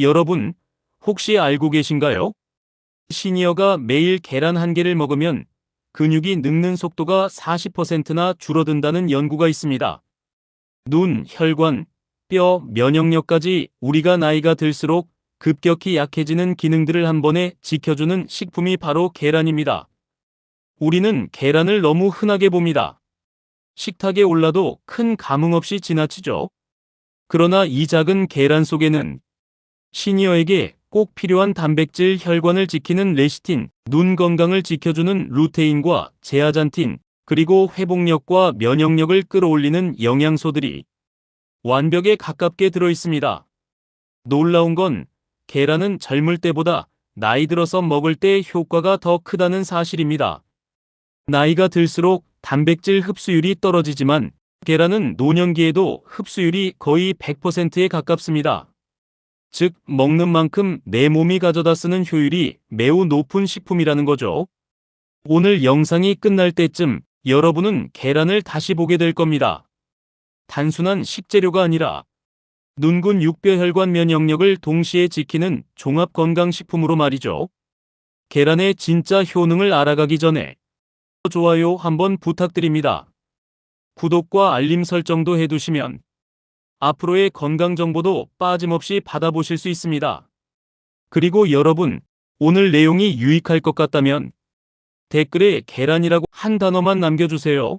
여러분, 혹시 알고 계신가요? 시니어가 매일 계란 한 개를 먹으면 근육이 늙는 속도가 40%나 줄어든다는 연구가 있습니다. 눈, 혈관, 뼈, 면역력까지 우리가 나이가 들수록 급격히 약해지는 기능들을 한 번에 지켜주는 식품이 바로 계란입니다. 우리는 계란을 너무 흔하게 봅니다. 식탁에 올라도 큰 감흥 없이 지나치죠. 그러나 이 작은 계란 속에는 시니어에게 꼭 필요한 단백질, 혈관을 지키는 레시틴, 눈 건강을 지켜주는 루테인과 제아잔틴, 그리고 회복력과 면역력을 끌어올리는 영양소들이 완벽에 가깝게 들어있습니다. 놀라운 건 계란은 젊을 때보다 나이 들어서 먹을 때 효과가 더 크다는 사실입니다. 나이가 들수록 단백질 흡수율이 떨어지지만 계란은 노년기에도 흡수율이 거의 100%에 가깝습니다. 즉, 먹는 만큼 내 몸이 가져다 쓰는 효율이 매우 높은 식품이라는 거죠. 오늘 영상이 끝날 때쯤 여러분은 계란을 다시 보게 될 겁니다. 단순한 식재료가 아니라 눈, 근, 육뼈, 혈관, 면역력을 동시에 지키는 종합 건강식품으로 말이죠. 계란의 진짜 효능을 알아가기 전에 좋아요 한번 부탁드립니다. 구독과 알림 설정도 해두시면 앞으로의 건강 정보도 빠짐없이 받아보실 수 있습니다. 그리고 여러분, 오늘 내용이 유익할 것 같다면 댓글에 계란이라고 한 단어만 남겨주세요.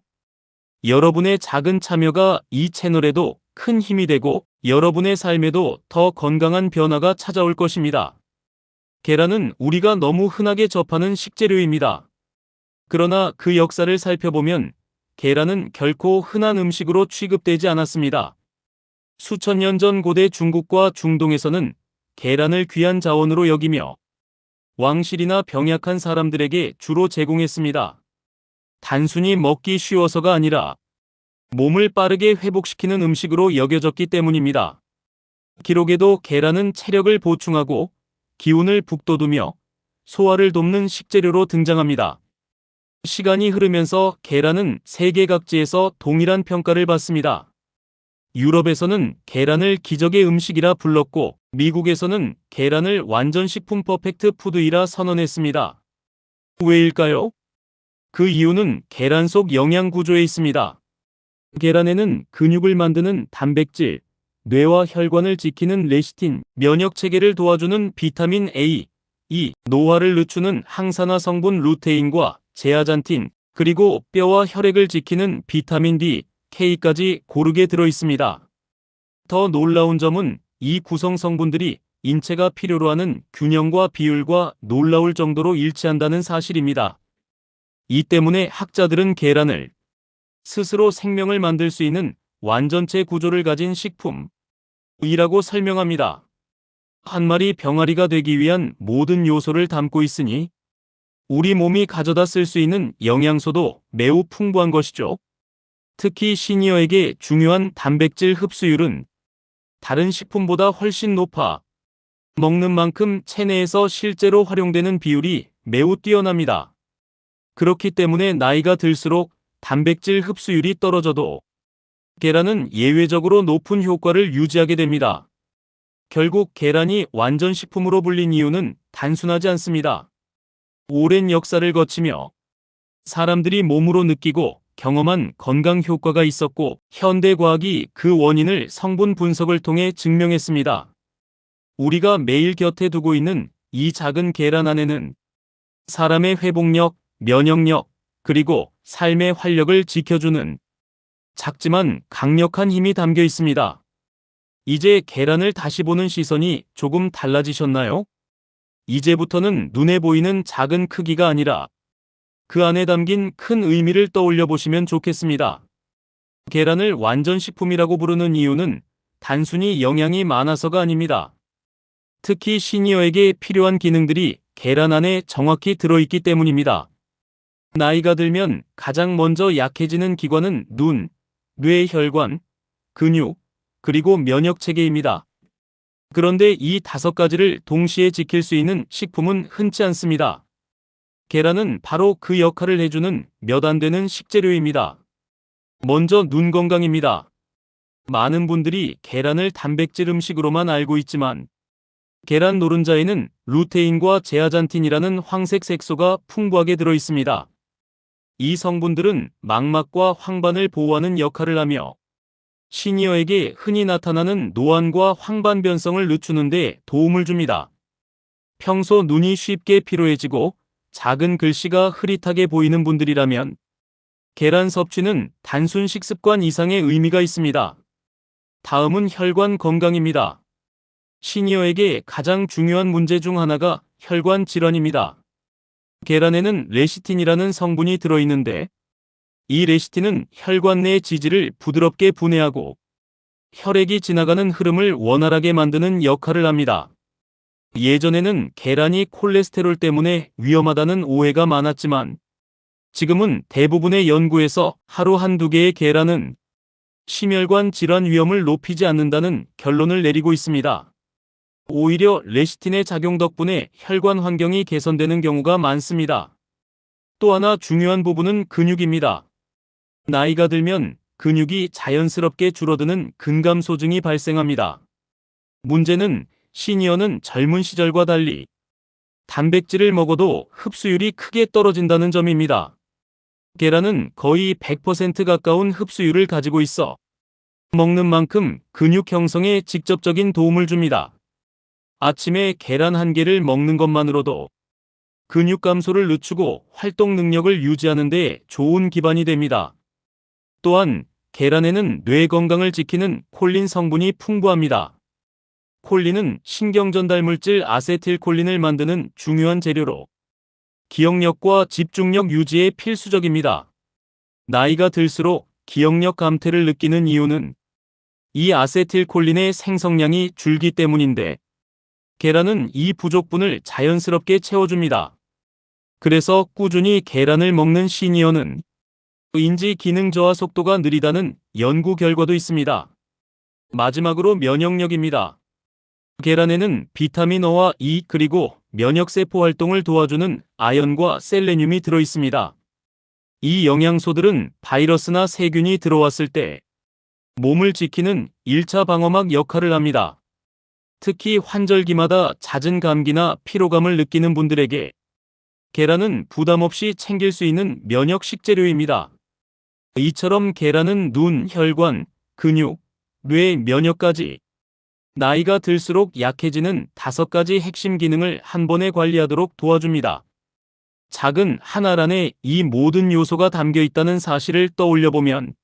여러분의 작은 참여가 이 채널에도 큰 힘이 되고 여러분의 삶에도 더 건강한 변화가 찾아올 것입니다. 계란은 우리가 너무 흔하게 접하는 식재료입니다. 그러나 그 역사를 살펴보면 계란은 결코 흔한 음식으로 취급되지 않았습니다. 수천 년 전 고대 중국과 중동에서는 계란을 귀한 자원으로 여기며 왕실이나 병약한 사람들에게 주로 제공했습니다. 단순히 먹기 쉬워서가 아니라 몸을 빠르게 회복시키는 음식으로 여겨졌기 때문입니다. 기록에도 계란은 체력을 보충하고 기운을 북돋우며 소화를 돕는 식재료로 등장합니다. 시간이 흐르면서 계란은 세계 각지에서 동일한 평가를 받습니다. 유럽에서는 계란을 기적의 음식이라 불렀고 미국에서는 계란을 완전 식품 퍼펙트 푸드이라 선언했습니다. 왜일까요? 그 이유는 계란 속 영양 구조에 있습니다. 계란에는 근육을 만드는 단백질, 뇌와 혈관을 지키는 레시틴, 면역 체계를 도와주는 비타민 A, E, 노화를 늦추는 항산화 성분 루테인과 제아잔틴, 그리고 뼈와 혈액을 지키는 비타민 D, K까지 고르게 들어있습니다. 더 놀라운 점은 이 구성 성분들이 인체가 필요로 하는 균형과 비율과 놀라울 정도로 일치한다는 사실입니다. 이 때문에 학자들은 계란을 스스로 생명을 만들 수 있는 완전체 구조를 가진 식품이라고 설명합니다. 한 마리 병아리가 되기 위한 모든 요소를 담고 있으니 우리 몸이 가져다 쓸 수 있는 영양소도 매우 풍부한 것이죠. 특히 시니어에게 중요한 단백질 흡수율은 다른 식품보다 훨씬 높아 먹는 만큼 체내에서 실제로 활용되는 비율이 매우 뛰어납니다. 그렇기 때문에 나이가 들수록 단백질 흡수율이 떨어져도 계란은 예외적으로 높은 효과를 유지하게 됩니다. 결국 계란이 완전 식품으로 불린 이유는 단순하지 않습니다. 오랜 역사를 거치며 사람들이 몸으로 느끼고 경험한 건강 효과가 있었고 현대 과학이 그 원인을 성분 분석을 통해 증명했습니다. 우리가 매일 곁에 두고 있는 이 작은 계란 안에는 사람의 회복력, 면역력, 그리고 삶의 활력을 지켜주는 작지만 강력한 힘이 담겨 있습니다. 이제 계란을 다시 보는 시선이 조금 달라지셨나요? 이제부터는 눈에 보이는 작은 크기가 아니라 그 안에 담긴 큰 의미를 떠올려 보시면 좋겠습니다. 계란을 완전 식품이라고 부르는 이유는 단순히 영양이 많아서가 아닙니다. 특히 시니어에게 필요한 기능들이 계란 안에 정확히 들어있기 때문입니다. 나이가 들면 가장 먼저 약해지는 기관은 눈, 뇌, 혈관, 근육, 그리고 면역 체계입니다. 그런데 이 5가지를 동시에 지킬 수 있는 식품은 흔치 않습니다. 계란은 바로 그 역할을 해주는 몇 안 되는 식재료입니다. 먼저 눈 건강입니다. 많은 분들이 계란을 단백질 음식으로만 알고 있지만 계란 노른자에는 루테인과 제아잔틴이라는 황색 색소가 풍부하게 들어 있습니다. 이 성분들은 망막과 황반을 보호하는 역할을 하며 시니어에게 흔히 나타나는 노안과 황반 변성을 늦추는 데 도움을 줍니다. 평소 눈이 쉽게 피로해지고 작은 글씨가 흐릿하게 보이는 분들이라면 계란 섭취는 단순 식습관 이상의 의미가 있습니다. 다음은 혈관 건강입니다. 시니어에게 가장 중요한 문제 중 하나가 혈관 질환입니다. 계란에는 레시틴이라는 성분이 들어있는데 이 레시틴은 혈관 내 지질을 부드럽게 분해하고 혈액이 지나가는 흐름을 원활하게 만드는 역할을 합니다. 예전에는 계란이 콜레스테롤 때문에 위험하다는 오해가 많았지만 지금은 대부분의 연구에서 하루 한두 개의 계란은 심혈관 질환 위험을 높이지 않는다는 결론을 내리고 있습니다. 오히려 레시틴의 작용 덕분에 혈관 환경이 개선되는 경우가 많습니다. 또 하나 중요한 부분은 근육입니다. 나이가 들면 근육이 자연스럽게 줄어드는 근감소증이 발생합니다. 문제는 시니어는 젊은 시절과 달리 단백질을 먹어도 흡수율이 크게 떨어진다는 점입니다. 계란은 거의 100% 가까운 흡수율을 가지고 있어 먹는 만큼 근육 형성에 직접적인 도움을 줍니다. 아침에 계란 한 개를 먹는 것만으로도 근육 감소를 늦추고 활동 능력을 유지하는 데 좋은 기반이 됩니다. 또한 계란에는 뇌 건강을 지키는 콜린 성분이 풍부합니다. 콜린은 신경전달 물질 아세틸콜린을 만드는 중요한 재료로 기억력과 집중력 유지에 필수적입니다. 나이가 들수록 기억력 감퇴를 느끼는 이유는 이 아세틸콜린의 생성량이 줄기 때문인데 계란은 이 부족분을 자연스럽게 채워줍니다. 그래서 꾸준히 계란을 먹는 시니어는 인지 기능 저하 속도가 느리다는 연구 결과도 있습니다. 마지막으로 면역력입니다. 계란에는 비타민 O와 E 그리고 면역세포 활동을 도와주는 아연과 셀레늄이 들어있습니다. 이 영양소들은 바이러스나 세균이 들어왔을 때 몸을 지키는 1차 방어막 역할을 합니다. 특히 환절기마다 잦은 감기나 피로감을 느끼는 분들에게 계란은 부담 없이 챙길 수 있는 면역 식재료입니다. 이처럼 계란은 눈, 혈관, 근육, 뇌, 면역까지 나이가 들수록 약해지는 5가지 핵심 기능을 한 번에 관리하도록 도와줍니다. 작은 한 알 안에 이 모든 요소가 담겨 있다는 사실을 떠올려보면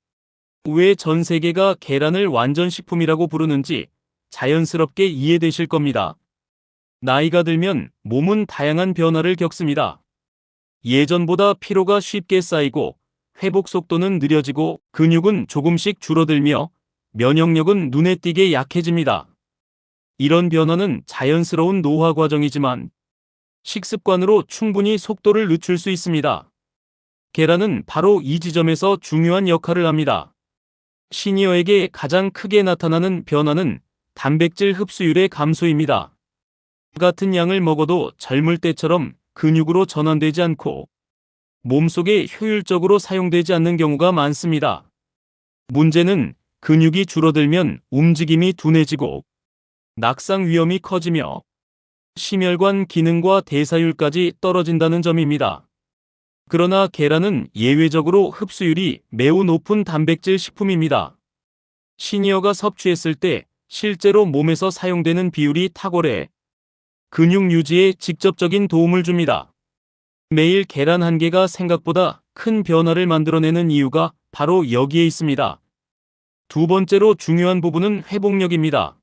왜 전 세계가 계란을 완전식품이라고 부르는지 자연스럽게 이해되실 겁니다. 나이가 들면 몸은 다양한 변화를 겪습니다. 예전보다 피로가 쉽게 쌓이고 회복 속도는 느려지고 근육은 조금씩 줄어들며 면역력은 눈에 띄게 약해집니다. 이런 변화는 자연스러운 노화 과정이지만 식습관으로 충분히 속도를 늦출 수 있습니다. 계란은 바로 이 지점에서 중요한 역할을 합니다. 시니어에게 가장 크게 나타나는 변화는 단백질 흡수율의 감소입니다. 같은 양을 먹어도 젊을 때처럼 근육으로 전환되지 않고 몸속에 효율적으로 사용되지 않는 경우가 많습니다. 문제는 근육이 줄어들면 움직임이 둔해지고 낙상 위험이 커지며 심혈관 기능과 대사율까지 떨어진다는 점입니다. 그러나 계란은 예외적으로 흡수율이 매우 높은 단백질 식품입니다. 시니어가 섭취했을 때 실제로 몸에서 사용되는 비율이 탁월해 근육 유지에 직접적인 도움을 줍니다. 매일 계란 한 개가 생각보다 큰 변화를 만들어내는 이유가 바로 여기에 있습니다. 두 번째로 중요한 부분은 회복력입니다.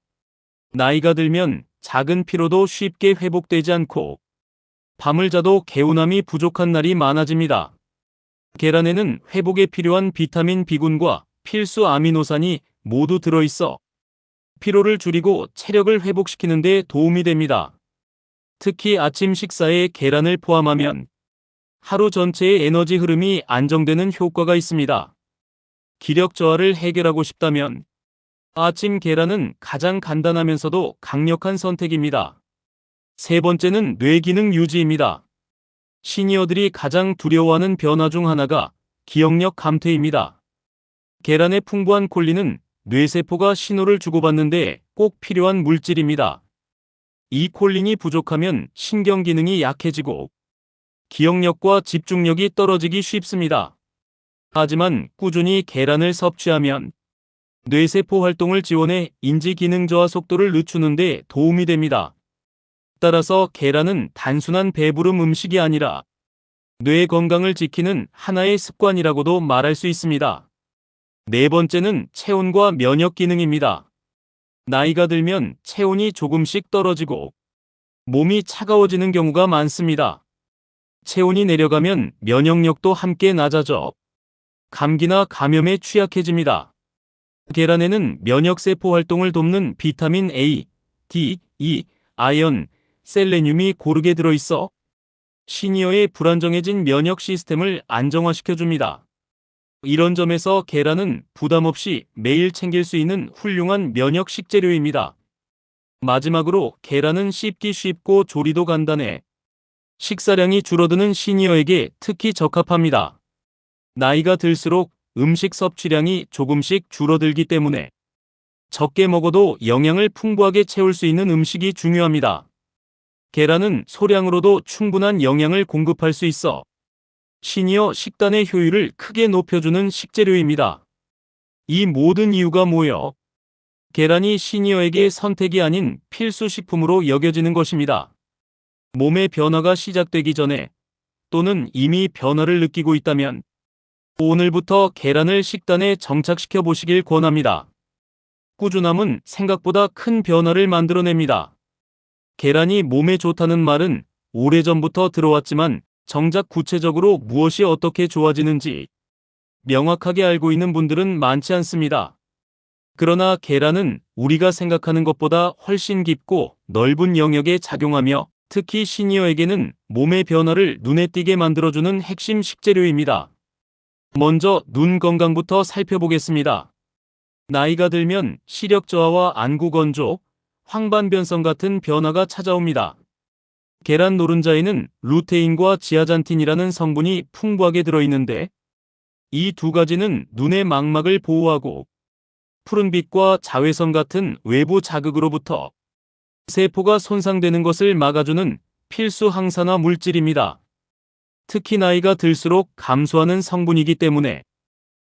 나이가 들면 작은 피로도 쉽게 회복되지 않고 밤을 자도 개운함이 부족한 날이 많아집니다. 계란에는 회복에 필요한 비타민 B군과 필수 아미노산이 모두 들어있어 피로를 줄이고 체력을 회복시키는 데 도움이 됩니다. 특히 아침 식사에 계란을 포함하면 하루 전체의 에너지 흐름이 안정되는 효과가 있습니다. 기력 저하를 해결하고 싶다면 아침 계란은 가장 간단하면서도 강력한 선택입니다. 세 번째는 뇌기능 유지입니다. 시니어들이 가장 두려워하는 변화 중 하나가 기억력 감퇴입니다. 계란의 풍부한 콜린은 뇌세포가 신호를 주고받는데 꼭 필요한 물질입니다. 이 콜린이 부족하면 신경 기능이 약해지고 기억력과 집중력이 떨어지기 쉽습니다. 하지만 꾸준히 계란을 섭취하면 뇌세포 활동을 지원해 인지 기능 저하 속도를 늦추는 데 도움이 됩니다. 따라서 계란은 단순한 배부름 음식이 아니라 뇌 건강을 지키는 하나의 습관이라고도 말할 수 있습니다. 네 번째는 체온과 면역 기능입니다. 나이가 들면 체온이 조금씩 떨어지고 몸이 차가워지는 경우가 많습니다. 체온이 내려가면 면역력도 함께 낮아져 감기나 감염에 취약해집니다. 계란에는 면역세포 활동을 돕는 비타민 A, D, E, 아연, 셀레늄이 고르게 들어있어 시니어의 불안정해진 면역 시스템을 안정화시켜줍니다. 이런 점에서 계란은 부담 없이 매일 챙길 수 있는 훌륭한 면역 식재료입니다. 마지막으로 계란은 씹기 쉽고 조리도 간단해 식사량이 줄어드는 시니어에게 특히 적합합니다. 나이가 들수록 음식 섭취량이 조금씩 줄어들기 때문에 적게 먹어도 영양을 풍부하게 채울 수 있는 음식이 중요합니다. 계란은 소량으로도 충분한 영양을 공급할 수 있어 시니어 식단의 효율을 크게 높여주는 식재료입니다. 이 모든 이유가 모여 계란이 시니어에게 선택이 아닌 필수 식품으로 여겨지는 것입니다. 몸의 변화가 시작되기 전에 또는 이미 변화를 느끼고 있다면 오늘부터 계란을 식단에 정착시켜 보시길 권합니다. 꾸준함은 생각보다 큰 변화를 만들어냅니다. 계란이 몸에 좋다는 말은 오래전부터 들어왔지만 정작 구체적으로 무엇이 어떻게 좋아지는지 명확하게 알고 있는 분들은 많지 않습니다. 그러나 계란은 우리가 생각하는 것보다 훨씬 깊고 넓은 영역에 작용하며 특히 시니어에게는 몸의 변화를 눈에 띄게 만들어주는 핵심 식재료입니다. 먼저 눈 건강부터 살펴보겠습니다. 나이가 들면 시력 저하와 안구 건조, 황반변성 같은 변화가 찾아옵니다. 계란 노른자에는 루테인과 지아잔틴이라는 성분이 풍부하게 들어있는데 이 두 가지는 눈의 망막을 보호하고 푸른빛과 자외선 같은 외부 자극으로부터 세포가 손상되는 것을 막아주는 필수 항산화 물질입니다. 특히 나이가 들수록 감소하는 성분이기 때문에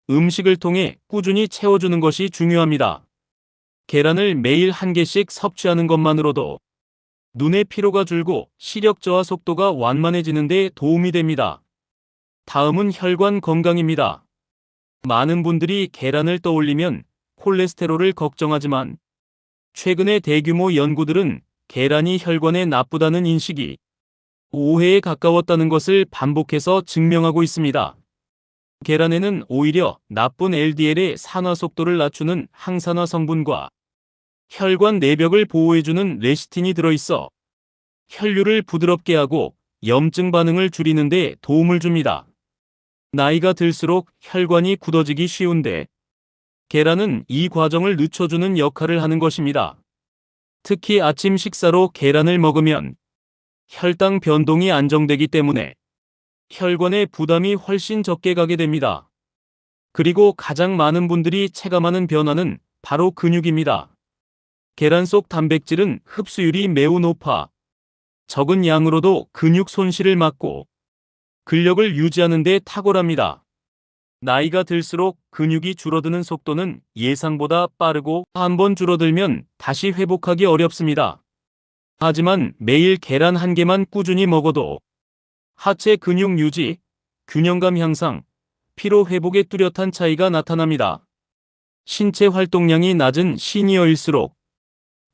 음식을 통해 꾸준히 채워주는 것이 중요합니다. 계란을 매일 한 개씩 섭취하는 것만으로도 눈의 피로가 줄고 시력 저하 속도가 완만해지는 데 도움이 됩니다. 다음은 혈관 건강입니다. 많은 분들이 계란을 떠올리면 콜레스테롤을 걱정하지만 최근의 대규모 연구들은 계란이 혈관에 나쁘다는 인식이 오해에 가까웠다는 것을 반복해서 증명하고 있습니다. 계란에는 오히려 나쁜 LDL의 산화 속도를 낮추는 항산화 성분과 혈관 내벽을 보호해주는 레시틴이 들어있어 혈류를 부드럽게 하고 염증 반응을 줄이는 데 도움을 줍니다. 나이가 들수록 혈관이 굳어지기 쉬운데 계란은 이 과정을 늦춰주는 역할을 하는 것입니다. 특히 아침 식사로 계란을 먹으면 혈당 변동이 안정되기 때문에 혈관의 부담이 훨씬 적게 가게 됩니다. 그리고 가장 많은 분들이 체감하는 변화는 바로 근육입니다. 계란 속 단백질은 흡수율이 매우 높아 적은 양으로도 근육 손실을 막고 근력을 유지하는 데 탁월합니다. 나이가 들수록 근육이 줄어드는 속도는 예상보다 빠르고 한번 줄어들면 다시 회복하기 어렵습니다. 하지만 매일 계란 한 개만 꾸준히 먹어도 하체 근육 유지, 균형감 향상, 피로 회복에 뚜렷한 차이가 나타납니다. 신체 활동량이 낮은 시니어일수록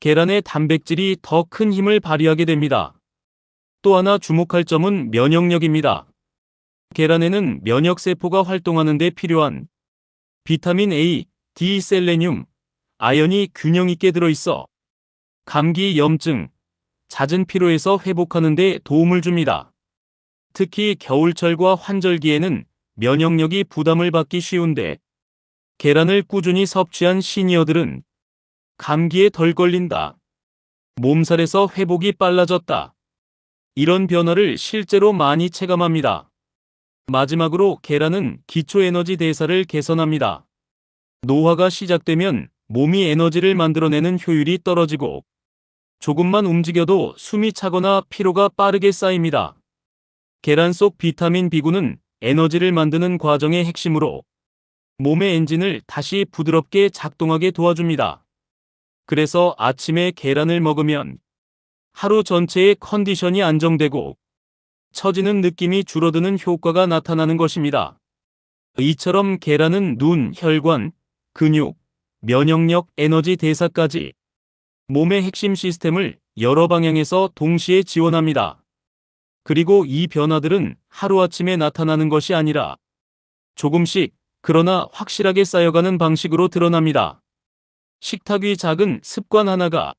계란의 단백질이 더 큰 힘을 발휘하게 됩니다. 또 하나 주목할 점은 면역력입니다. 계란에는 면역세포가 활동하는 데 필요한 비타민 A, D, 셀레늄, 아연이 균형 있게 들어있어 감기, 염증, 잦은 피로에서 회복하는 데 도움을 줍니다. 특히 겨울철과 환절기에는 면역력이 부담을 받기 쉬운데 계란을 꾸준히 섭취한 시니어들은 감기에 덜 걸린다, 몸살에서 회복이 빨라졌다, 이런 변화를 실제로 많이 체감합니다. 마지막으로 계란은 기초 에너지 대사를 개선합니다. 노화가 시작되면 몸이 에너지를 만들어내는 효율이 떨어지고 조금만 움직여도 숨이 차거나 피로가 빠르게 쌓입니다. 계란 속 비타민 B군은 에너지를 만드는 과정의 핵심으로 몸의 엔진을 다시 부드럽게 작동하게 도와줍니다. 그래서 아침에 계란을 먹으면 하루 전체의 컨디션이 안정되고 처지는 느낌이 줄어드는 효과가 나타나는 것입니다. 이처럼 계란은 눈, 혈관, 근육, 면역력, 에너지 대사까지 몸의 핵심 시스템을 여러 방향에서 동시에 지원합니다. 그리고 이 변화들은 하루아침에 나타나는 것이 아니라 조금씩 그러나 확실하게 쌓여가는 방식으로 드러납니다. 식탁 위 작은 습관 하나가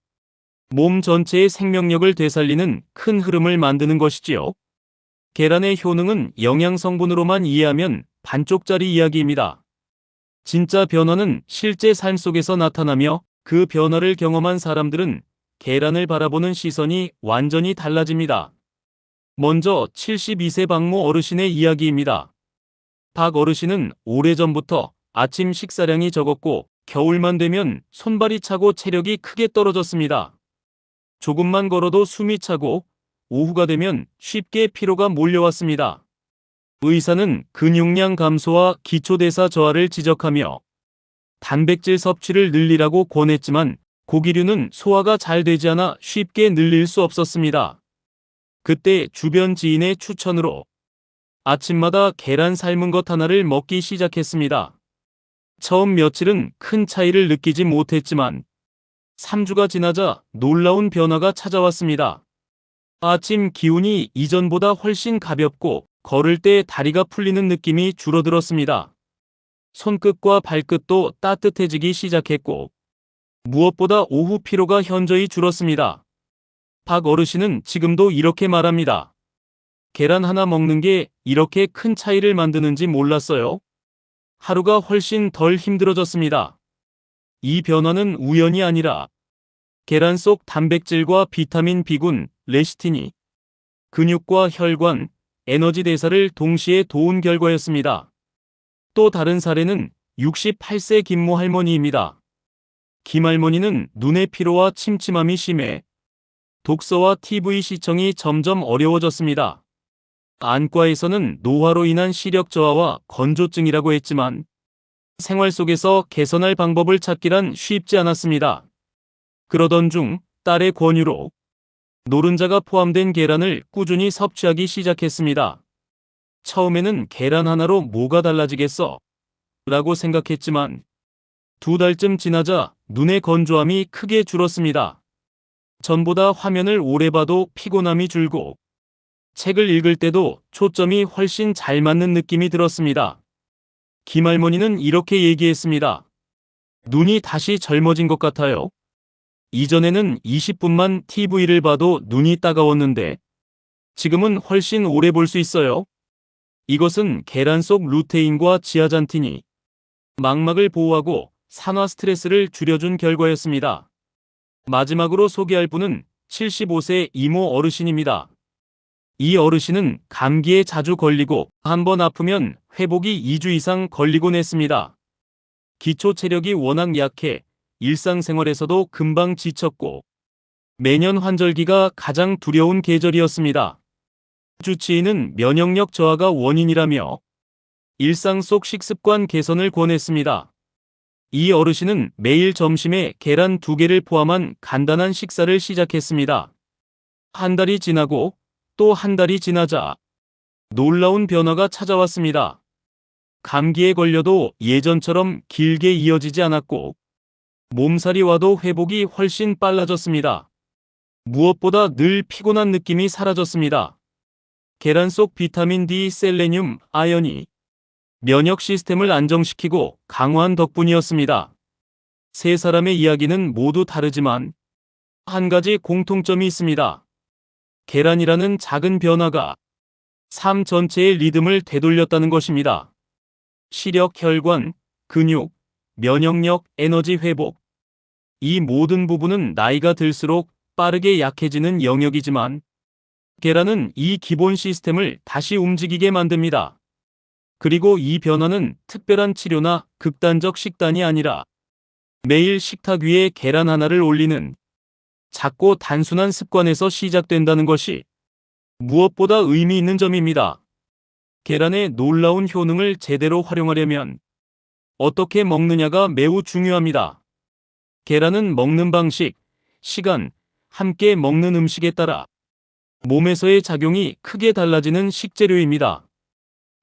몸 전체의 생명력을 되살리는 큰 흐름을 만드는 것이지요. 계란의 효능은 영양 성분으로만 이해하면 반쪽짜리 이야기입니다. 진짜 변화는 실제 삶 속에서 나타나며 그 변화를 경험한 사람들은 계란을 바라보는 시선이 완전히 달라집니다. 먼저 72세 박모 어르신의 이야기입니다. 박 어르신은 오래전부터 아침 식사량이 적었고 겨울만 되면 손발이 차고 체력이 크게 떨어졌습니다. 조금만 걸어도 숨이 차고 오후가 되면 쉽게 피로가 몰려왔습니다. 의사는 근육량 감소와 기초대사 저하를 지적하며 단백질 섭취를 늘리라고 권했지만 고기류는 소화가 잘 되지 않아 쉽게 늘릴 수 없었습니다. 그때 주변 지인의 추천으로 아침마다 계란 삶은 것 하나를 먹기 시작했습니다. 처음 며칠은 큰 차이를 느끼지 못했지만 3주가 지나자 놀라운 변화가 찾아왔습니다. 아침 기운이 이전보다 훨씬 가볍고 걸을 때 다리가 풀리는 느낌이 줄어들었습니다. 손끝과 발끝도 따뜻해지기 시작했고 무엇보다 오후 피로가 현저히 줄었습니다. 박 어르신은 지금도 이렇게 말합니다. 계란 하나 먹는 게 이렇게 큰 차이를 만드는지 몰랐어요. 하루가 훨씬 덜 힘들어졌습니다. 이 변화는 우연이 아니라 계란 속 단백질과 비타민 B군, 레시틴이 근육과 혈관, 에너지 대사를 동시에 도운 결과였습니다. 또 다른 사례는 68세 김모 할머니입니다. 김 할머니는 눈의 피로와 침침함이 심해 독서와 TV 시청이 점점 어려워졌습니다. 안과에서는 노화로 인한 시력 저하와 건조증이라고 했지만 생활 속에서 개선할 방법을 찾기란 쉽지 않았습니다. 그러던 중 딸의 권유로 노른자가 포함된 계란을 꾸준히 섭취하기 시작했습니다. 처음에는 계란 하나로 뭐가 달라지겠어? 라고 생각했지만 2달쯤 지나자 눈의 건조함이 크게 줄었습니다. 전보다 화면을 오래 봐도 피곤함이 줄고 책을 읽을 때도 초점이 훨씬 잘 맞는 느낌이 들었습니다. 김 할머니는 이렇게 얘기했습니다. 눈이 다시 젊어진 것 같아요. 이전에는 20분만 TV를 봐도 눈이 따가웠는데 지금은 훨씬 오래 볼 수 있어요. 이것은 계란 속 루테인과 지아잔틴이 망막을 보호하고 산화 스트레스를 줄여준 결과였습니다. 마지막으로 소개할 분은 75세 이모 어르신입니다. 이 어르신은 감기에 자주 걸리고 한번 아프면 회복이 2주 이상 걸리곤 했습니다. 기초 체력이 워낙 약해 일상생활에서도 금방 지쳤고 매년 환절기가 가장 두려운 계절이었습니다. 주치의는 면역력 저하가 원인이라며 일상 속 식습관 개선을 권했습니다. 이 어르신은 매일 점심에 계란 2개를 포함한 간단한 식사를 시작했습니다. 한 달이 지나고 또 한 달이 지나자 놀라운 변화가 찾아왔습니다. 감기에 걸려도 예전처럼 길게 이어지지 않았고 몸살이 와도 회복이 훨씬 빨라졌습니다. 무엇보다 늘 피곤한 느낌이 사라졌습니다. 계란 속 비타민 D, 셀레늄, 아연이 면역 시스템을 안정시키고 강화한 덕분이었습니다. 세 사람의 이야기는 모두 다르지만 한 가지 공통점이 있습니다. 계란이라는 작은 변화가 삶 전체의 리듬을 되돌렸다는 것입니다. 시력, 혈관, 근육, 면역력, 에너지 회복. 이 모든 부분은 나이가 들수록 빠르게 약해지는 영역이지만 계란은 이 기본 시스템을 다시 움직이게 만듭니다. 그리고 이 변화는 특별한 치료나 극단적 식단이 아니라 매일 식탁 위에 계란 하나를 올리는 작고 단순한 습관에서 시작된다는 것이 무엇보다 의미 있는 점입니다. 계란의 놀라운 효능을 제대로 활용하려면 어떻게 먹느냐가 매우 중요합니다. 계란은 먹는 방식, 시간, 함께 먹는 음식에 따라 몸에서의 작용이 크게 달라지는 식재료입니다.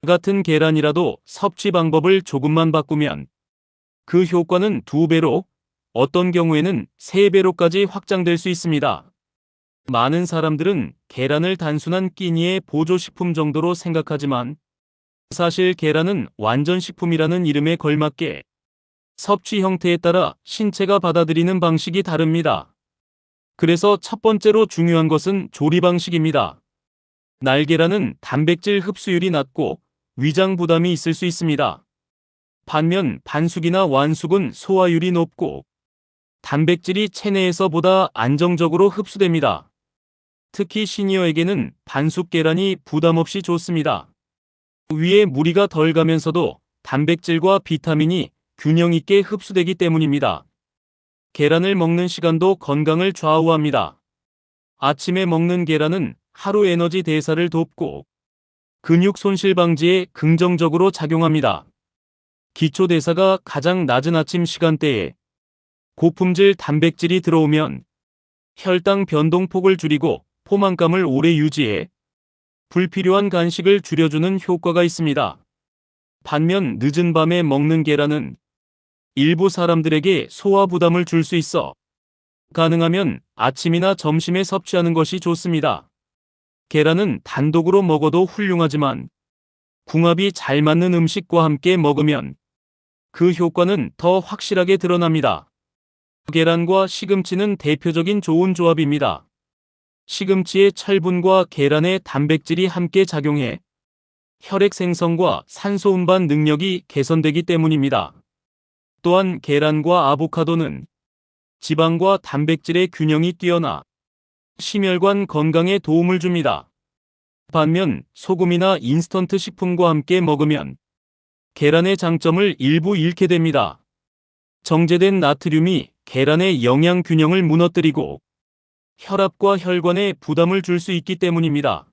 같은 계란이라도 섭취 방법을 조금만 바꾸면 그 효과는 2배로, 어떤 경우에는 3배로까지 확장될 수 있습니다. 많은 사람들은 계란을 단순한 끼니의 보조식품 정도로 생각하지만 사실 계란은 완전 식품이라는 이름에 걸맞게 섭취 형태에 따라 신체가 받아들이는 방식이 다릅니다. 그래서 첫 번째로 중요한 것은 조리 방식입니다. 날계란은 단백질 흡수율이 낮고 위장 부담이 있을 수 있습니다. 반면 반숙이나 완숙은 소화율이 높고 단백질이 체내에서 보다 안정적으로 흡수됩니다. 특히 시니어에게는 반숙 계란이 부담 없이 좋습니다. 위에 무리가 덜 가면서도 단백질과 비타민이 균형 있게 흡수되기 때문입니다. 계란을 먹는 시간도 건강을 좌우합니다. 아침에 먹는 계란은 하루 에너지 대사를 돕고 근육 손실 방지에 긍정적으로 작용합니다. 기초 대사가 가장 낮은 아침 시간대에 고품질 단백질이 들어오면 혈당 변동폭을 줄이고 포만감을 오래 유지해 불필요한 간식을 줄여주는 효과가 있습니다. 반면 늦은 밤에 먹는 계란은 일부 사람들에게 소화 부담을 줄 수 있어 가능하면 아침이나 점심에 섭취하는 것이 좋습니다. 계란은 단독으로 먹어도 훌륭하지만 궁합이 잘 맞는 음식과 함께 먹으면 그 효과는 더 확실하게 드러납니다. 계란과 시금치는 대표적인 좋은 조합입니다. 시금치의 철분과 계란의 단백질이 함께 작용해 혈액 생성과 산소 운반 능력이 개선되기 때문입니다. 또한 계란과 아보카도는 지방과 단백질의 균형이 뛰어나 심혈관 건강에 도움을 줍니다. 반면 소금이나 인스턴트 식품과 함께 먹으면 계란의 장점을 일부 잃게 됩니다. 정제된 나트륨이 계란의 영양 균형을 무너뜨리고 혈압과 혈관에 부담을 줄 수 있기 때문입니다.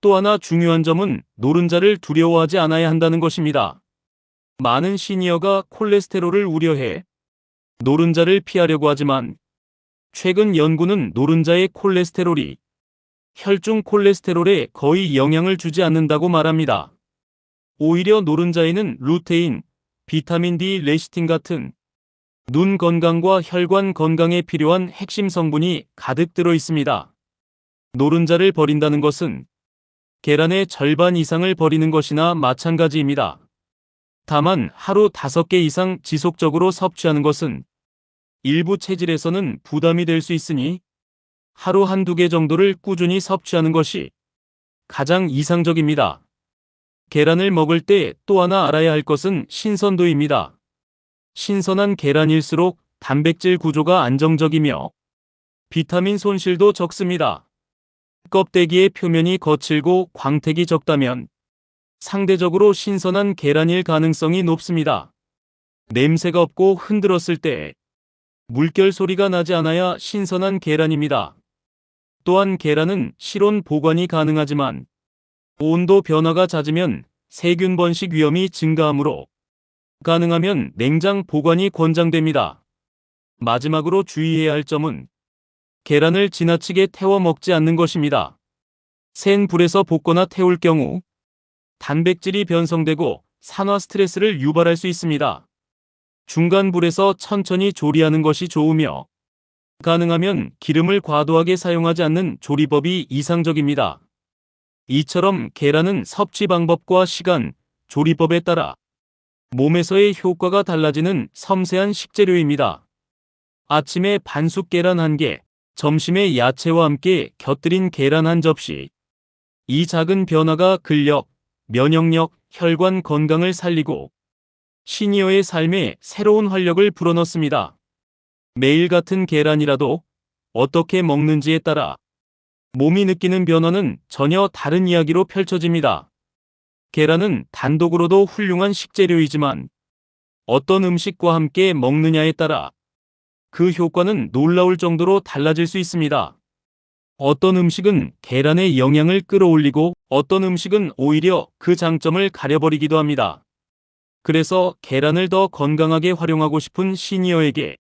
또 하나 중요한 점은 노른자를 두려워하지 않아야 한다는 것입니다. 많은 시니어가 콜레스테롤을 우려해 노른자를 피하려고 하지만 최근 연구는 노른자의 콜레스테롤이 혈중 콜레스테롤에 거의 영향을 주지 않는다고 말합니다. 오히려 노른자에는 루테인, 비타민 D, 레시틴 같은 눈 건강과 혈관 건강에 필요한 핵심 성분이 가득 들어 있습니다. 노른자를 버린다는 것은 계란의 절반 이상을 버리는 것이나 마찬가지입니다. 다만 하루 5개 이상 지속적으로 섭취하는 것은 일부 체질에서는 부담이 될 수 있으니 하루 1~2개 정도를 꾸준히 섭취하는 것이 가장 이상적입니다. 계란을 먹을 때 또 하나 알아야 할 것은 신선도입니다. 신선한 계란일수록 단백질 구조가 안정적이며 비타민 손실도 적습니다. 껍데기의 표면이 거칠고 광택이 적다면 상대적으로 신선한 계란일 가능성이 높습니다. 냄새가 없고 흔들었을 때 물결 소리가 나지 않아야 신선한 계란입니다. 또한 계란은 실온 보관이 가능하지만 온도 변화가 잦으면 세균 번식 위험이 증가하므로 가능하면 냉장 보관이 권장됩니다. 마지막으로 주의해야 할 점은 계란을 지나치게 태워 먹지 않는 것입니다. 센 불에서 볶거나 태울 경우 단백질이 변성되고 산화 스트레스를 유발할 수 있습니다. 중간 불에서 천천히 조리하는 것이 좋으며 가능하면 기름을 과도하게 사용하지 않는 조리법이 이상적입니다. 이처럼 계란은 섭취 방법과 시간, 조리법에 따라 몸에서의 효과가 달라지는 섬세한 식재료입니다. 아침에 반숙 계란 1개, 점심에 야채와 함께 곁들인 계란 1접시. 이 작은 변화가 근력, 면역력, 혈관 건강을 살리고 시니어의 삶에 새로운 활력을 불어넣습니다. 매일 같은 계란이라도 어떻게 먹는지에 따라 몸이 느끼는 변화는 전혀 다른 이야기로 펼쳐집니다. 계란은 단독으로도 훌륭한 식재료이지만 어떤 음식과 함께 먹느냐에 따라 그 효과는 놀라울 정도로 달라질 수 있습니다. 어떤 음식은 계란의 영양을 끌어올리고 어떤 음식은 오히려 그 장점을 가려버리기도 합니다. 그래서 계란을 더 건강하게 활용하고 싶은 시니어에게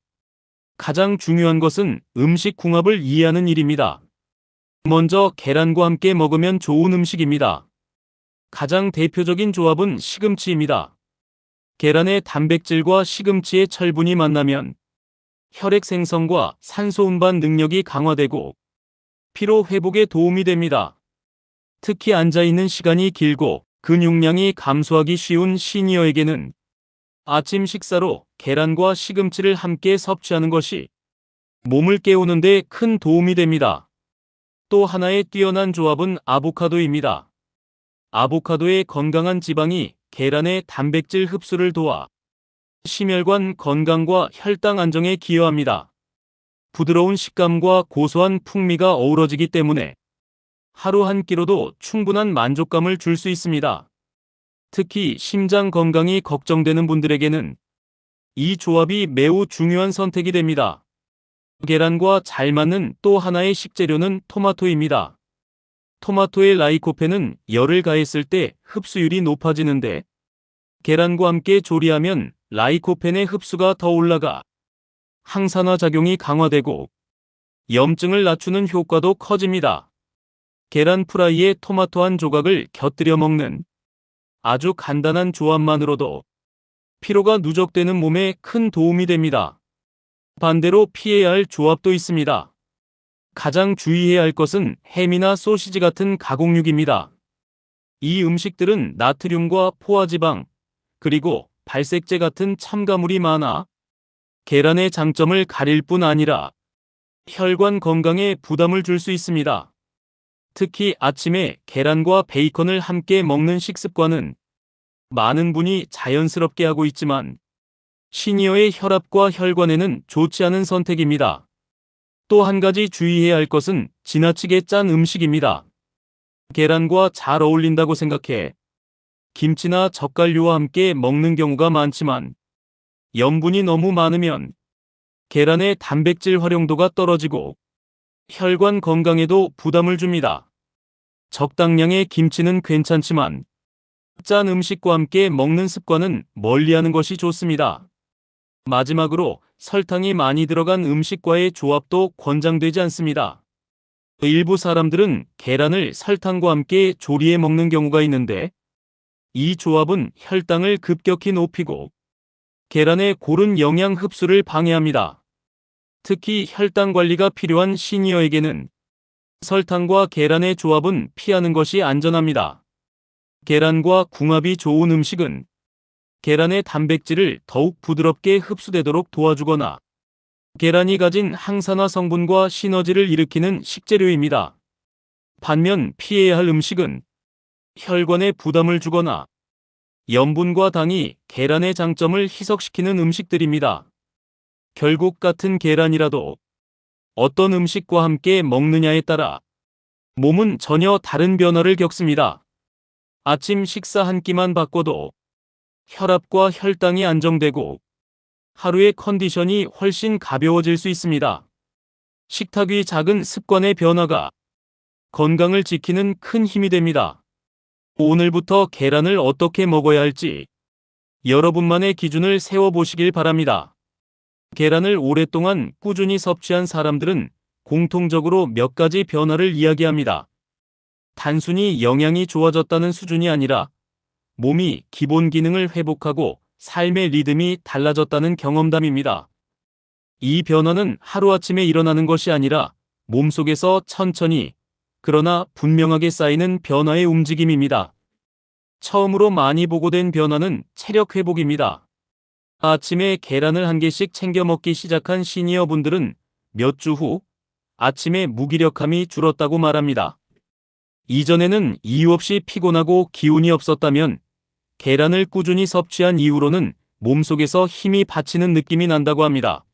가장 중요한 것은 음식 궁합을 이해하는 일입니다. 먼저 계란과 함께 먹으면 좋은 음식입니다. 가장 대표적인 조합은 시금치입니다. 계란의 단백질과 시금치의 철분이 만나면 혈액 생성과 산소 운반 능력이 강화되고 피로 회복에 도움이 됩니다. 특히 앉아있는 시간이 길고 근육량이 감소하기 쉬운 시니어에게는 아침 식사로 계란과 시금치를 함께 섭취하는 것이 몸을 깨우는 데 큰 도움이 됩니다. 또 하나의 뛰어난 조합은 아보카도입니다. 아보카도의 건강한 지방이 계란의 단백질 흡수를 도와 심혈관 건강과 혈당 안정에 기여합니다. 부드러운 식감과 고소한 풍미가 어우러지기 때문에 하루 한 끼로도 충분한 만족감을 줄 수 있습니다. 특히 심장 건강이 걱정되는 분들에게는 이 조합이 매우 중요한 선택이 됩니다. 계란과 잘 맞는 또 하나의 식재료는 토마토입니다. 토마토의 라이코펜은 열을 가했을 때 흡수율이 높아지는데 계란과 함께 조리하면 라이코펜의 흡수가 더 올라가 항산화 작용이 강화되고 염증을 낮추는 효과도 커집니다. 계란 프라이에 토마토 한 조각을 곁들여 먹는 아주 간단한 조합만으로도 피로가 누적되는 몸에 큰 도움이 됩니다. 반대로 피해야 할 조합도 있습니다. 가장 주의해야 할 것은 햄이나 소시지 같은 가공육입니다. 이 음식들은 나트륨과 포화지방, 그리고 발색제 같은 첨가물이 많아 계란의 장점을 가릴 뿐 아니라 혈관 건강에 부담을 줄 수 있습니다. 특히 아침에 계란과 베이컨을 함께 먹는 식습관은 많은 분이 자연스럽게 하고 있지만 시니어의 혈압과 혈관에는 좋지 않은 선택입니다. 또 한 가지 주의해야 할 것은 지나치게 짠 음식입니다. 계란과 잘 어울린다고 생각해 김치나 젓갈류와 함께 먹는 경우가 많지만 염분이 너무 많으면 계란의 단백질 활용도가 떨어지고 혈관 건강에도 부담을 줍니다. 적당량의 김치는 괜찮지만 짠 음식과 함께 먹는 습관은 멀리하는 것이 좋습니다. 마지막으로 설탕이 많이 들어간 음식과의 조합도 권장되지 않습니다. 일부 사람들은 계란을 설탕과 함께 조리해 먹는 경우가 있는데 이 조합은 혈당을 급격히 높이고 계란의 고른 영양 흡수를 방해합니다. 특히 혈당 관리가 필요한 시니어에게는 설탕과 계란의 조합은 피하는 것이 안전합니다. 계란과 궁합이 좋은 음식은 계란의 단백질을 더욱 부드럽게 흡수되도록 도와주거나 계란이 가진 항산화 성분과 시너지를 일으키는 식재료입니다. 반면 피해야 할 음식은 혈관에 부담을 주거나 염분과 당이 계란의 장점을 희석시키는 음식들입니다. 결국 같은 계란이라도 어떤 음식과 함께 먹느냐에 따라 몸은 전혀 다른 변화를 겪습니다. 아침 식사 한 끼만 바꿔도 혈압과 혈당이 안정되고 하루의 컨디션이 훨씬 가벼워질 수 있습니다. 식탁 위 작은 습관의 변화가 건강을 지키는 큰 힘이 됩니다. 오늘부터 계란을 어떻게 먹어야 할지 여러분만의 기준을 세워보시길 바랍니다. 계란을 오랫동안 꾸준히 섭취한 사람들은 공통적으로 몇 가지 변화를 이야기합니다. 단순히 영양이 좋아졌다는 수준이 아니라 몸이 기본 기능을 회복하고 삶의 리듬이 달라졌다는 경험담입니다. 이 변화는 하루아침에 일어나는 것이 아니라 몸속에서 천천히 그러나 분명하게 쌓이는 변화의 움직임입니다. 처음으로 많이 보고된 변화는 체력 회복입니다. 아침에 계란을 한 개씩 챙겨 먹기 시작한 시니어분들은 몇 주 후 아침에 무기력함이 줄었다고 말합니다. 이전에는 이유 없이 피곤하고 기운이 없었다면 계란을 꾸준히 섭취한 이후로는 몸속에서 힘이 받치는 느낌이 난다고 합니다.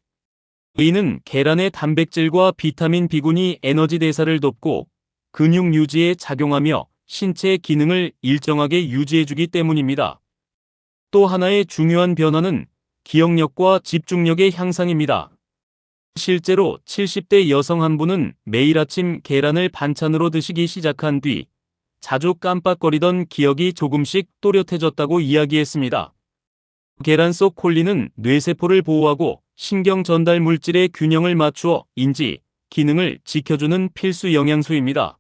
이는 계란의 단백질과 비타민 B군이 에너지 대사를 돕고 근육 유지에 작용하며 신체 기능을 일정하게 유지해주기 때문입니다. 또 하나의 중요한 변화는 기억력과 집중력의 향상입니다. 실제로 70대 여성 한 분은 매일 아침 계란을 반찬으로 드시기 시작한 뒤 자주 깜빡거리던 기억이 조금씩 또렷해졌다고 이야기했습니다. 계란 속 콜린은 뇌세포를 보호하고 신경 전달 물질의 균형을 맞추어 인지, 기능을 지켜주는 필수 영양소입니다.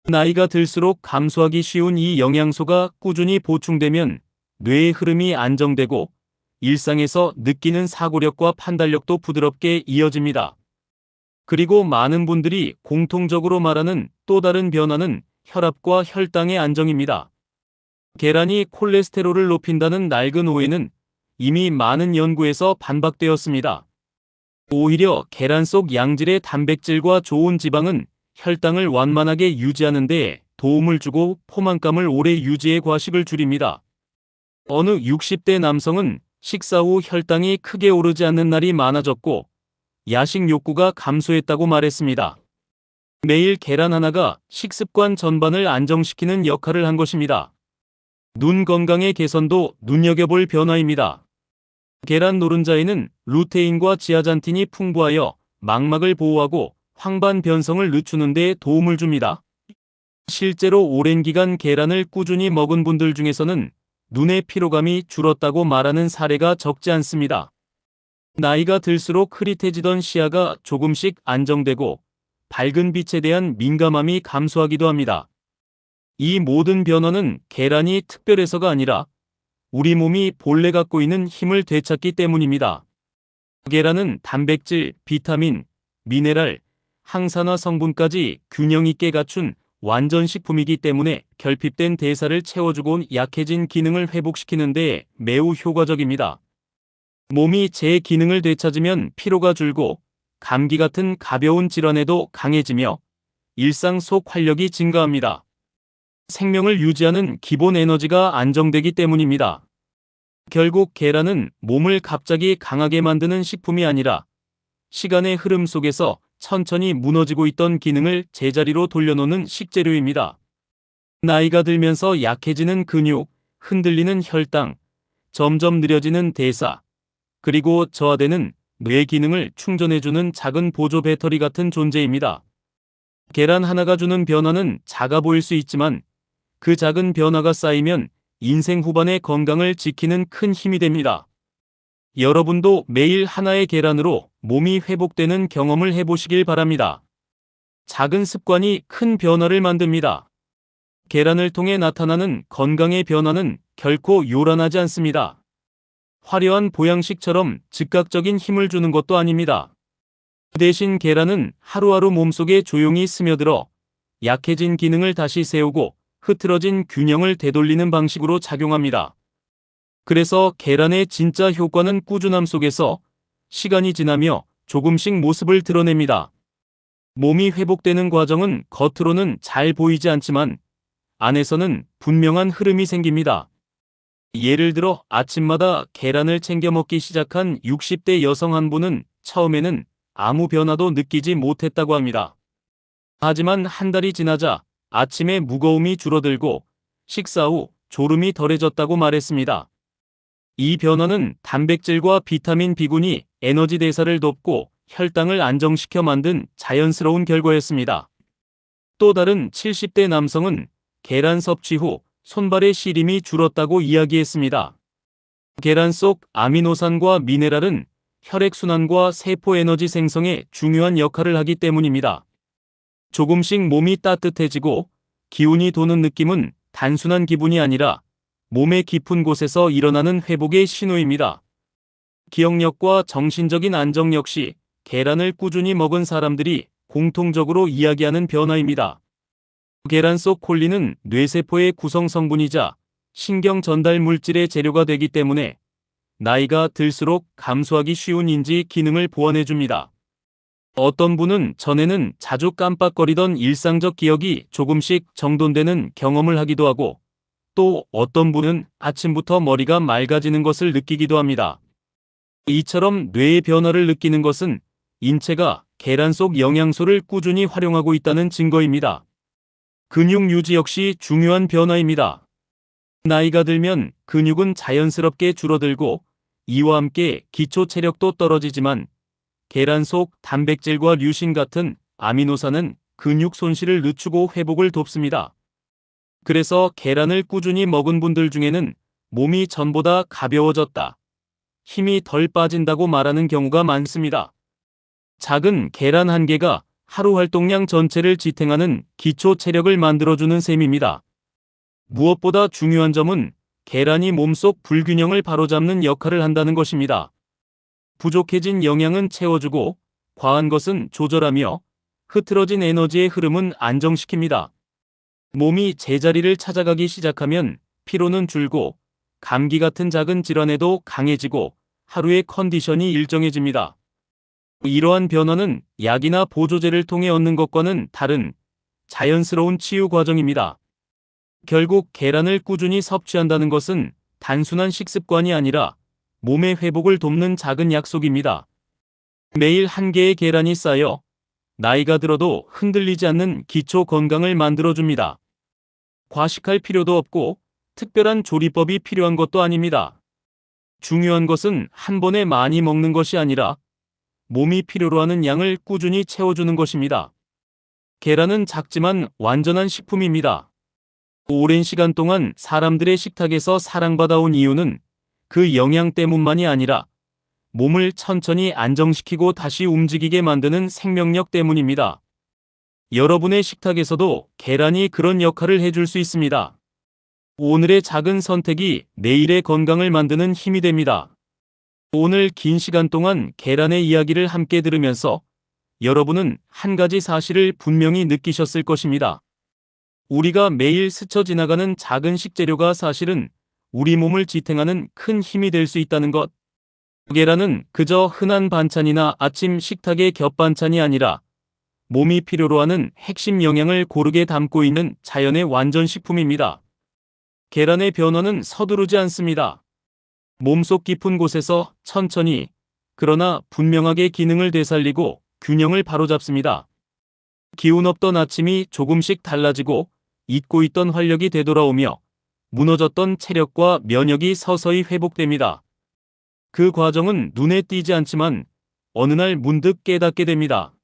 나이가 들수록 감소하기 쉬운 이 영양소가 꾸준히 보충되면 뇌의 흐름이 안정되고 일상에서 느끼는 사고력과 판단력도 부드럽게 이어집니다. 그리고 많은 분들이 공통적으로 말하는 또 다른 변화는 혈압과 혈당의 안정입니다. 계란이 콜레스테롤을 높인다는 낡은 오해는 이미 많은 연구에서 반박되었습니다. 오히려 계란 속 양질의 단백질과 좋은 지방은 혈당을 완만하게 유지하는 데 도움을 주고 포만감을 오래 유지해 과식을 줄입니다. 어느 60대 남성은 식사 후 혈당이 크게 오르지 않는 날이 많아졌고 야식 욕구가 감소했다고 말했습니다. 매일 계란 하나가 식습관 전반을 안정시키는 역할을 한 것입니다. 눈 건강의 개선도 눈여겨볼 변화입니다. 계란 노른자에는 루테인과 지아잔틴이 풍부하여 망막을 보호하고 황반 변성을 늦추는 데 도움을 줍니다. 실제로 오랜 기간 계란을 꾸준히 먹은 분들 중에서는 눈의 피로감이 줄었다고 말하는 사례가 적지 않습니다. 나이가 들수록 흐릿해지던 시야가 조금씩 안정되고 밝은 빛에 대한 민감함이 감소하기도 합니다. 이 모든 변화는 계란이 특별해서가 아니라 우리 몸이 본래 갖고 있는 힘을 되찾기 때문입니다. 계란은 단백질, 비타민, 미네랄, 항산화 성분까지 균형 있게 갖춘 완전 식품이기 때문에 결핍된 대사를 채워주고 약해진 기능을 회복시키는 데 매우 효과적입니다. 몸이 제 기능을 되찾으면 피로가 줄고 감기 같은 가벼운 질환에도 강해지며 일상 속 활력이 증가합니다. 생명을 유지하는 기본 에너지가 안정되기 때문입니다. 결국 계란은 몸을 갑자기 강하게 만드는 식품이 아니라 시간의 흐름 속에서 천천히 무너지고 있던 기능을 제자리로 돌려놓는 식재료입니다. 나이가 들면서 약해지는 근육, 흔들리는 혈당, 점점 느려지는 대사, 그리고 저하되는 뇌 기능을 충전해주는 작은 보조 배터리 같은 존재입니다. 계란 하나가 주는 변화는 작아 보일 수 있지만 그 작은 변화가 쌓이면 인생 후반의 건강을 지키는 큰 힘이 됩니다. 여러분도 매일 하나의 계란으로 몸이 회복되는 경험을 해보시길 바랍니다. 작은 습관이 큰 변화를 만듭니다. 계란을 통해 나타나는 건강의 변화는 결코 요란하지 않습니다. 화려한 보양식처럼 즉각적인 힘을 주는 것도 아닙니다. 대신 계란은 하루하루 몸속에 조용히 스며들어 약해진 기능을 다시 세우고 흐트러진 균형을 되돌리는 방식으로 작용합니다. 그래서 계란의 진짜 효과는 꾸준함 속에서 시간이 지나며 조금씩 모습을 드러냅니다. 몸이 회복되는 과정은 겉으로는 잘 보이지 않지만 안에서는 분명한 흐름이 생깁니다. 예를 들어 아침마다 계란을 챙겨 먹기 시작한 60대 여성 한 분은 처음에는 아무 변화도 느끼지 못했다고 합니다. 하지만 한 달이 지나자 아침에 무거움이 줄어들고 식사 후 졸음이 덜해졌다고 말했습니다. 이 변화는 단백질과 비타민 B군이 에너지 대사를 돕고 혈당을 안정시켜 만든 자연스러운 결과였습니다. 또 다른 70대 남성은 계란 섭취 후 손발의 시림이 줄었다고 이야기했습니다. 계란 속 아미노산과 미네랄은 혈액순환과 세포 에너지 생성에 중요한 역할을 하기 때문입니다. 조금씩 몸이 따뜻해지고 기운이 도는 느낌은 단순한 기분이 아니라 몸의 깊은 곳에서 일어나는 회복의 신호입니다. 기억력과 정신적인 안정 역시 계란을 꾸준히 먹은 사람들이 공통적으로 이야기하는 변화입니다. 계란 속 콜린은 뇌세포의 구성 성분이자 신경 전달 물질의 재료가 되기 때문에 나이가 들수록 감소하기 쉬운 인지 기능을 보완해줍니다. 어떤 분은 전에는 자주 깜빡거리던 일상적 기억이 조금씩 정돈되는 경험을 하기도 하고 또 어떤 분은 아침부터 머리가 맑아지는 것을 느끼기도 합니다. 이처럼 뇌의 변화를 느끼는 것은 인체가 계란 속 영양소를 꾸준히 활용하고 있다는 증거입니다. 근육 유지 역시 중요한 변화입니다. 나이가 들면 근육은 자연스럽게 줄어들고 이와 함께 기초 체력도 떨어지지만 계란 속 단백질과 류신 같은 아미노산은 근육 손실을 늦추고 회복을 돕습니다. 그래서 계란을 꾸준히 먹은 분들 중에는 몸이 전보다 가벼워졌다, 힘이 덜 빠진다고 말하는 경우가 많습니다. 작은 계란 한 개가 하루 활동량 전체를 지탱하는 기초 체력을 만들어주는 셈입니다. 무엇보다 중요한 점은 계란이 몸속 불균형을 바로잡는 역할을 한다는 것입니다. 부족해진 영양은 채워주고 과한 것은 조절하며 흐트러진 에너지의 흐름은 안정시킵니다. 몸이 제자리를 찾아가기 시작하면 피로는 줄고 감기 같은 작은 질환에도 강해지고 하루의 컨디션이 일정해집니다. 이러한 변화는 약이나 보조제를 통해 얻는 것과는 다른 자연스러운 치유 과정입니다. 결국 계란을 꾸준히 섭취한다는 것은 단순한 식습관이 아니라 몸의 회복을 돕는 작은 약속입니다. 매일 한 개의 계란이 쌓여 나이가 들어도 흔들리지 않는 기초 건강을 만들어줍니다. 과식할 필요도 없고 특별한 조리법이 필요한 것도 아닙니다. 중요한 것은 한 번에 많이 먹는 것이 아니라 몸이 필요로 하는 양을 꾸준히 채워주는 것입니다. 계란은 작지만 완전한 식품입니다. 오랜 시간 동안 사람들의 식탁에서 사랑받아온 이유는 그 영양 때문만이 아니라 몸을 천천히 안정시키고 다시 움직이게 만드는 생명력 때문입니다. 여러분의 식탁에서도 계란이 그런 역할을 해줄 수 있습니다. 오늘의 작은 선택이 내일의 건강을 만드는 힘이 됩니다. 오늘 긴 시간 동안 계란의 이야기를 함께 들으면서 여러분은 한 가지 사실을 분명히 느끼셨을 것입니다. 우리가 매일 스쳐 지나가는 작은 식재료가 사실은 우리 몸을 지탱하는 큰 힘이 될 수 있다는 것. 계란은 그저 흔한 반찬이나 아침 식탁의 곁반찬이 아니라 몸이 필요로 하는 핵심 영양을 고르게 담고 있는 자연의 완전식품입니다. 계란의 변화는 서두르지 않습니다. 몸속 깊은 곳에서 천천히, 그러나 분명하게 기능을 되살리고 균형을 바로잡습니다. 기운 없던 아침이 조금씩 달라지고 잊고 있던 활력이 되돌아오며 무너졌던 체력과 면역이 서서히 회복됩니다. 그 과정은 눈에 띄지 않지만 어느 날 문득 깨닫게 됩니다.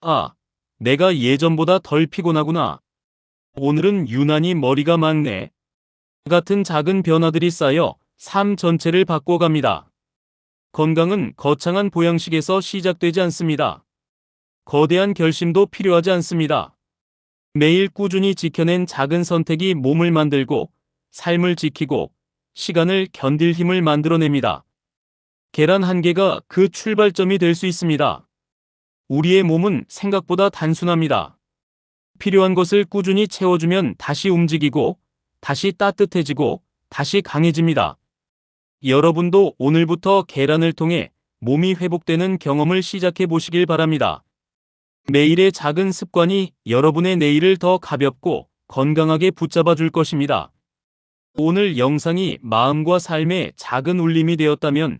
아, 내가 예전보다 덜 피곤하구나. 오늘은 유난히 머리가 맑네. 같은 작은 변화들이 쌓여 삶 전체를 바꿔갑니다. 건강은 거창한 보양식에서 시작되지 않습니다. 거대한 결심도 필요하지 않습니다. 매일 꾸준히 지켜낸 작은 선택이 몸을 만들고 삶을 지키고 시간을 견딜 힘을 만들어냅니다. 계란 한 개가 그 출발점이 될 수 있습니다. 우리의 몸은 생각보다 단순합니다. 필요한 것을 꾸준히 채워주면 다시 움직이고, 다시 따뜻해지고, 다시 강해집니다. 여러분도 오늘부터 계란을 통해 몸이 회복되는 경험을 시작해 보시길 바랍니다. 매일의 작은 습관이 여러분의 내일을 더 가볍고 건강하게 붙잡아 줄 것입니다. 오늘 영상이 마음과 삶에 작은 울림이 되었다면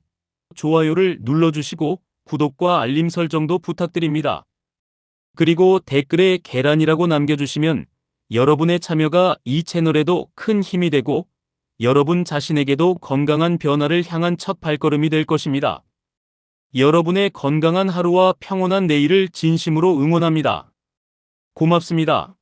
좋아요를 눌러주시고 구독과 알림 설정도 부탁드립니다. 그리고 댓글에 계란이라고 남겨주시면 여러분의 참여가 이 채널에도 큰 힘이 되고 여러분 자신에게도 건강한 변화를 향한 첫 발걸음이 될 것입니다. 여러분의 건강한 하루와 평온한 내일을 진심으로 응원합니다. 고맙습니다.